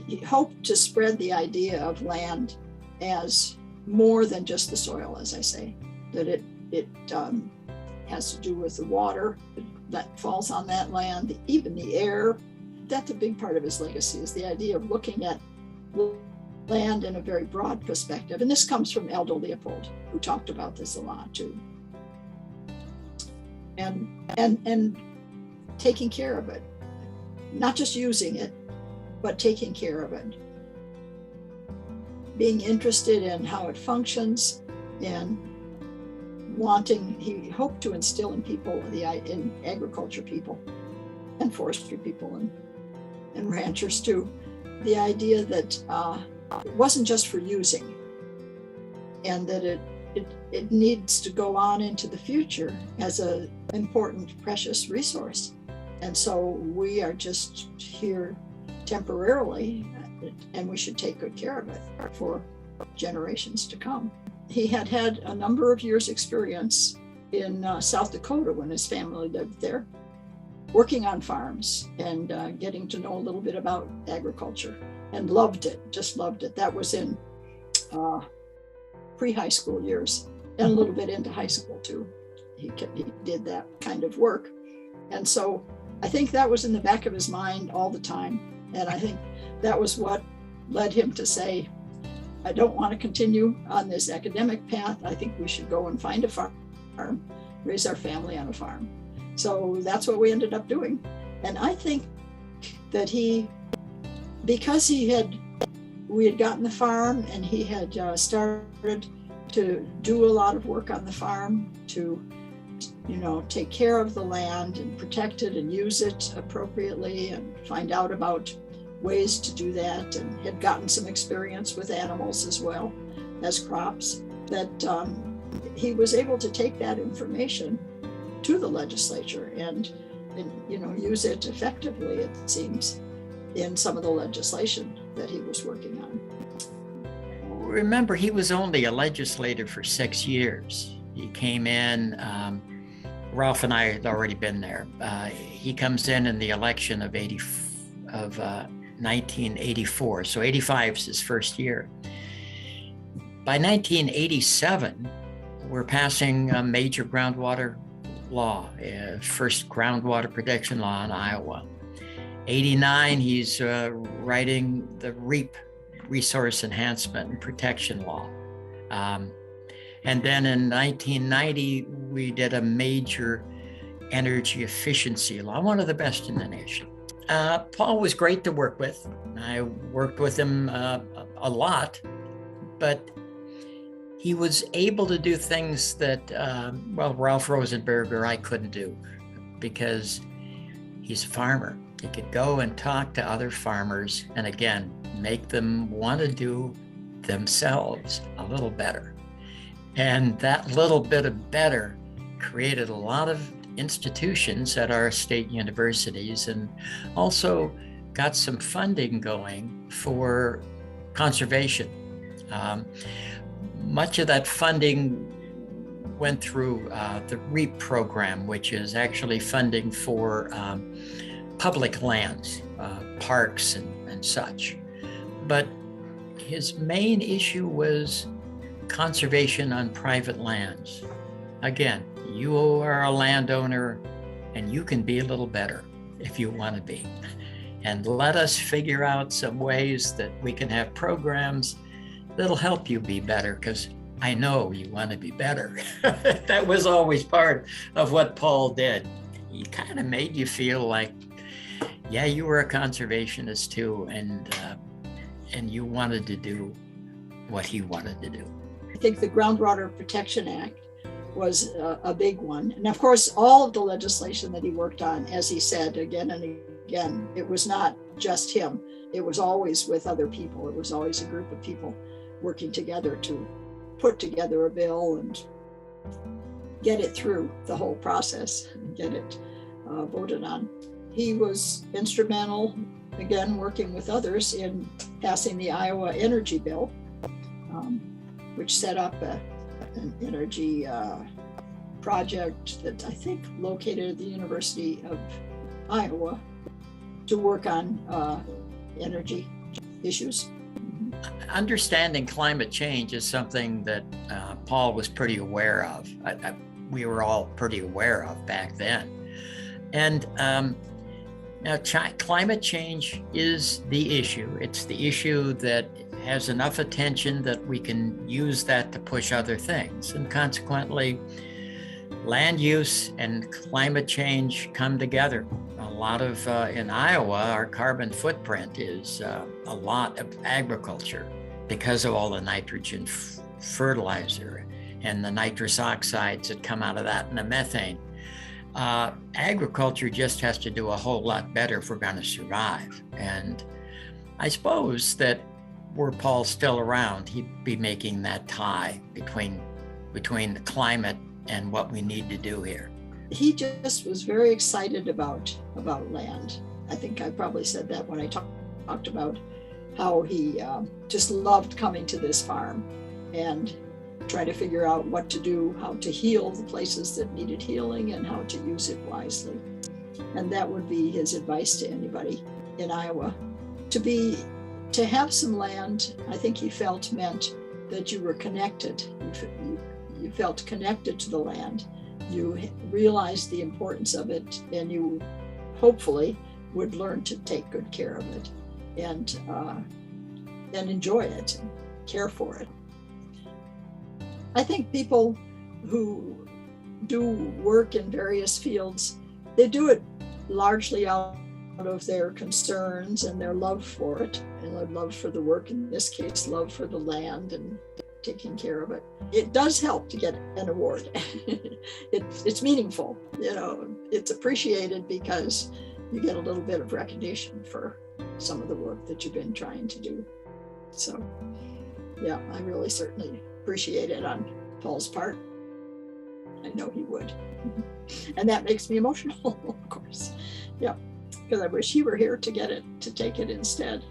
he hoped to spread the idea of land as more than just the soil, as I say, that it has to do with the water that falls on that land, even the air. That's a big part of his legacy, is the idea of looking at land in a very broad perspective. And this comes from Aldo Leopold, who talked about this a lot too. And taking care of it, not just using it, but taking care of it. Being interested in how it functions, and he hoped to instill in people, in agriculture people and forestry people and ranchers too, the idea that it wasn't just for using, and that it needs to go on into the future as an important, precious resource. And so we are just here temporarily, and we should take good care of it for generations to come. He had a number of years' experience in South Dakota when his family lived there, working on farms and getting to know a little bit about agriculture, and loved it, just loved it. That was in pre-high school years, and a little bit into high school too. He did that kind of work. And so I think that was in the back of his mind all the time. And I think that was what led him to say, I don't want to continue on this academic path. I think we should go and find a farm, raise our family on a farm. So that's what we ended up doing. And I think that because we had gotten the farm, and he had started to do a lot of work on the farm to, take care of the land and protect it and use it appropriately and find out about ways to do that, and had gotten some experience with animals as well as crops, that he was able to take that information to the legislature and use it effectively, it seems, in some of the legislation that he was working on. Remember, he was only a legislator for 6 years. He came in, Ralph and I had already been there. He comes in the election of 1984, so 85 is his first year. By 1987, we're passing a major groundwater law, first groundwater protection law in Iowa. 89, he's writing the REAP, Resource Enhancement and Protection Law. And then in 1990, we did a major energy efficiency law, one of the best in the nation. Paul was great to work with. I worked with him a lot, but he was able to do things that, Ralph Rosenberger, I couldn't do, because he's a farmer. He could go and talk to other farmers and, again, make them want to do themselves a little better. And that little bit of better created a lot of institutions at our state universities, and also got some funding going for conservation. Much of that funding went through the REAP program, which is actually funding for public lands, parks and such. But his main issue was conservation on private lands. Again, you are a landowner, and you can be a little better if you want to be. And let us figure out some ways that we can have programs that'll help you be better, because I know you want to be better. That was always part of what Paul did. He kind of made you feel like, yeah, you were a conservationist too, and you wanted to do what he wanted to do. I think the Groundwater Protection Act was a big one. And of course, all of the legislation that he worked on, as he said again and again, it was not just him. It was always with other people. It was always a group of people working together to put together a bill and get it through the whole process and get it voted on. He was instrumental, again, working with others in passing the Iowa Energy Bill, which set up an energy project that I think located at the University of Iowa to work on energy. issues. Understanding climate change is something that Paul was pretty aware of. We were all pretty aware of back then. And now climate change is the issue. It's the issue that has enough attention that we can use that to push other things. And consequently, land use and climate change come together. A lot of, in Iowa, our carbon footprint is a lot of agriculture because of all the nitrogen fertilizer and the nitrous oxides that come out of that and the methane. Agriculture just has to do a whole lot better if we're going to survive. And I suppose that were Paul still around, he'd be making that tie between the climate and what we need to do here. He just was very excited about land. I think I probably said that when I talked about how he just loved coming to this farm and trying to figure out what to do, how to heal the places that needed healing and how to use it wisely. And that would be his advice to anybody in Iowa. To have some land, I think he felt meant that you were connected. You felt connected to the land. You realized the importance of it, and you hopefully would learn to take good care of it and enjoy it, and care for it. I think people who do work in various fields, they do it largely out of their concerns and their love for it, and their love for the work, in this case, love for the land and taking care of it. It does help to get an award. It's meaningful, it's appreciated because you get a little bit of recognition for some of the work that you've been trying to do. So yeah, I really certainly appreciate it on Paul's part. I know he would. And that makes me emotional, of course. Yeah, because I wish he were here to take it instead.